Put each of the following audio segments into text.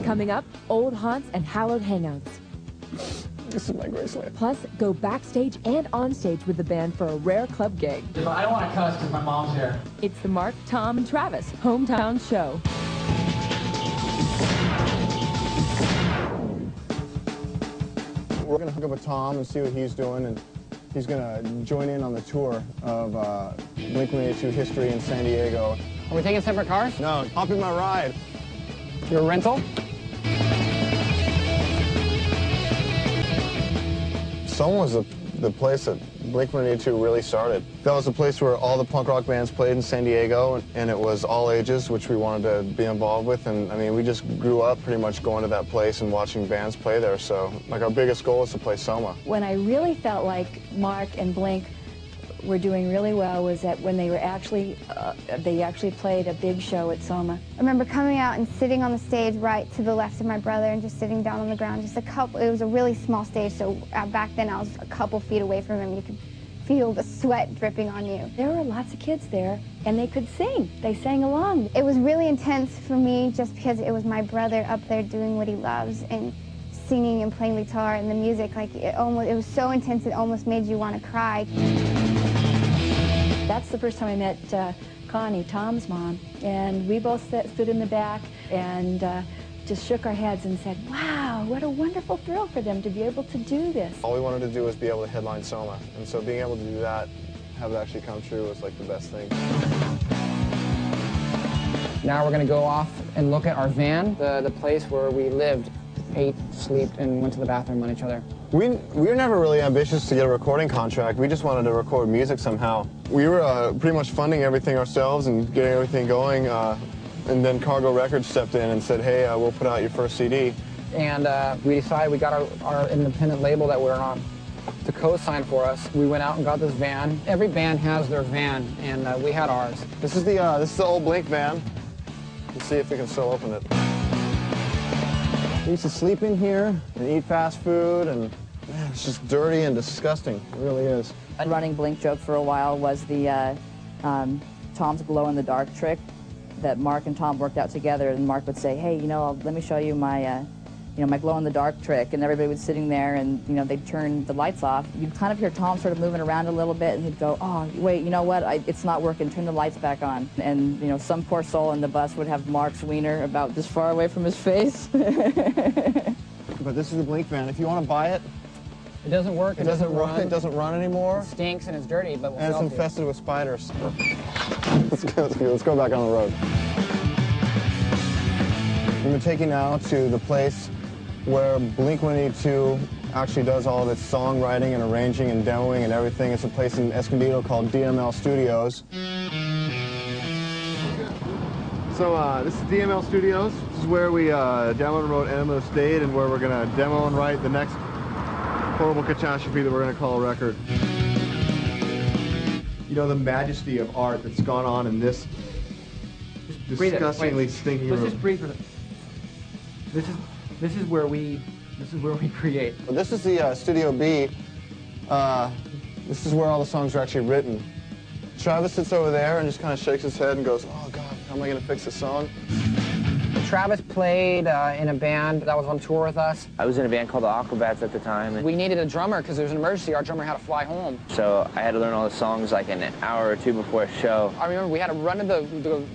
Coming up, old haunts and hallowed hangouts. This is my Graceland. Plus, go backstage and onstage with the band for a rare club gig. I don't want to cuss because my mom's here. It's the Mark, Tom, and Travis Hometown Show. We're going to hook up with Tom and see what he's doing, and he's going to join in on the tour of Blink-182 history in San Diego. Are we taking separate cars? No, hop in my ride. Your rental? Soma was the place that Blink-182 really started. That was the place where all the punk rock bands played in San Diego, and it was all ages, which we wanted to be involved with. And I mean, we just grew up pretty much going to that place and watching bands play there. So, like, our biggest goal is to play Soma. When I really felt like Mark and Blink were doing really well was that when they were they actually played a big show at Soma. I remember coming out and sitting on the stage right to the left of my brother and just sitting down on the ground, just a couple, it was a really small stage, so back then I was a couple feet away from him. You could feel the sweat dripping on you. There were lots of kids there, and they could sing. They sang along. It was really intense for me just because it was my brother up there doing what he loves and singing and playing guitar, and the music, like, it was so intense it almost made you want to cry. That's the first time I met Connie, Tom's mom, and we both stood in the back and just shook our heads and said, wow, what a wonderful thrill for them to be able to do this. All we wanted to do was be able to headline Soma, and so being able to do that, have it actually come true, was like the best thing. Now we're going to go off and look at our van, the place where we lived, ate, slept, and went to the bathroom on each other. We were never really ambitious to get a recording contract. We just wanted to record music somehow. We were pretty much funding everything ourselves and getting everything going, and then Cargo Records stepped in and said, hey, we'll put out your first CD. And we decided we got our independent label that we're on to co-sign for us. We went out and got this van. Every band has their van, and we had ours. This is the old Blink van. Let's see if we can still open it. We used to sleep in here and eat fast food, and man, it's just dirty and disgusting. It really is. A running Blink joke for a while was the Tom's glow-in-the-dark trick that Mark and Tom worked out together, and Mark would say, hey, let me show you my my glow-in-the-dark trick, and everybody was sitting there, and they'd turn the lights off. You'd kind of hear Tom sort of moving around a little bit, and he'd go, oh, wait, you know what, it's not working, turn the lights back on. And some poor soul in the bus would have Mark's wiener about this far away from his face. But this is the Blink van. If you want to buy it, it doesn't work, it doesn't run. It doesn't run anymore. It stinks and it's dirty, but we'll and it's infested with spiders. Let's go back on the road. I'm going to take you now to the place where Blink-182 actually does all of its songwriting and arranging and demoing and everything. It's a place in Escondido called DML Studios. So this is DML Studios. This is where we demoed and wrote Enema of the State, and where we're going to demo and write the next horrible catastrophe that we're going to call a record. The majesty of art that's gone on in this disgustingly stinky room. Let's just breathe for it. This is where we create. Well, this is the Studio B. This is where all the songs are actually written. Travis sits over there and just kind of shakes his head and goes, oh God, how am I going to fix this song? Travis played in a band that was on tour with us. I was in a band called the Aquabats at the time. We needed a drummer because there was an emergency. Our drummer had to fly home. So I had to learn all the songs like an hour or two before a show. I remember we had to run to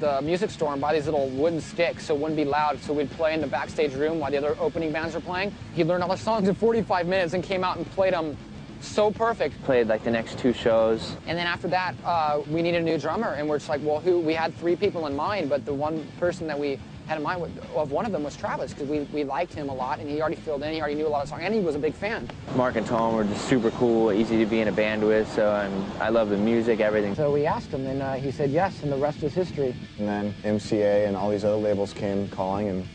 the music store and buy these little wooden sticks so it wouldn't be loud. So we'd play in the backstage room while the other opening bands were playing. He learned all the songs in 45 minutes and came out and played them so perfect. Played like the next 2 shows. And then after that, we needed a new drummer. And we're just like, well, we had 3 people in mind, but the one person that we had in mind one of them was Travis, because we liked him a lot, and he already filled in, he already knew a lot of songs, and he was a big fan. Mark and Tom were just super cool, easy to be in a band with, so I love the music, everything. So we asked him, and he said yes, and the rest is history. And then MCA and all these other labels came calling, and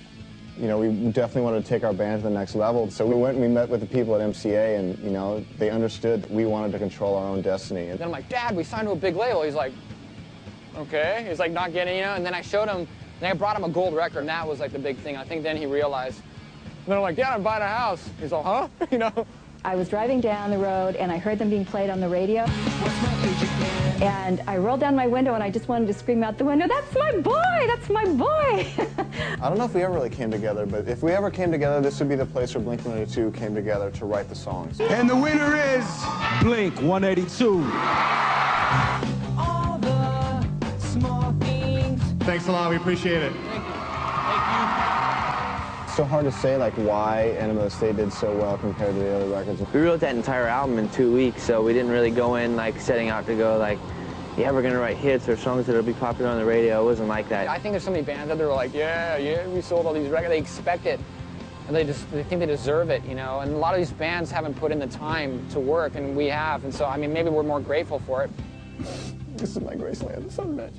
we definitely wanted to take our band to the next level. So we went and we met with the people at MCA, and they understood that we wanted to control our own destiny. And then I'm like, Dad, we signed to a big label. He's like, okay. He's like not getting, and then I showed him. Then I brought him a gold record, and that was like the big thing. I think then he realized. And then I'm like, Dad, I'm buying a house. He's like, huh? I was driving down the road and I heard them being played on the radio. And I rolled down my window and I just wanted to scream out the window, "That's my boy! That's my boy!" I don't know if we ever really came together, but if we ever came together, this would be the place where Blink-182 came together to write the songs. And the winner is Blink-182. All the small things. Thanks a lot, we appreciate it. Thank you. It's so hard to say like why Enema of the State did so well compared to the other records. We wrote that entire album in 2 weeks, so we didn't really go in like setting out to go like, yeah, we're gonna write hits or songs that'll be popular on the radio. It wasn't like that. I think there's so many bands out there who are like, yeah, we sold all these records. They expect it, and they think they deserve it, you know. And a lot of these bands haven't put in the time to work, and we have. And so, I mean, maybe we're more grateful for it. This is my Graceland, son of a bitch.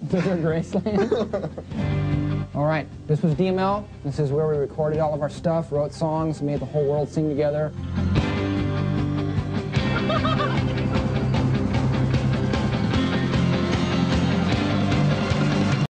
This is our Graceland. All right, this was DML. This is where we recorded all of our stuff, wrote songs, made the whole world sing together.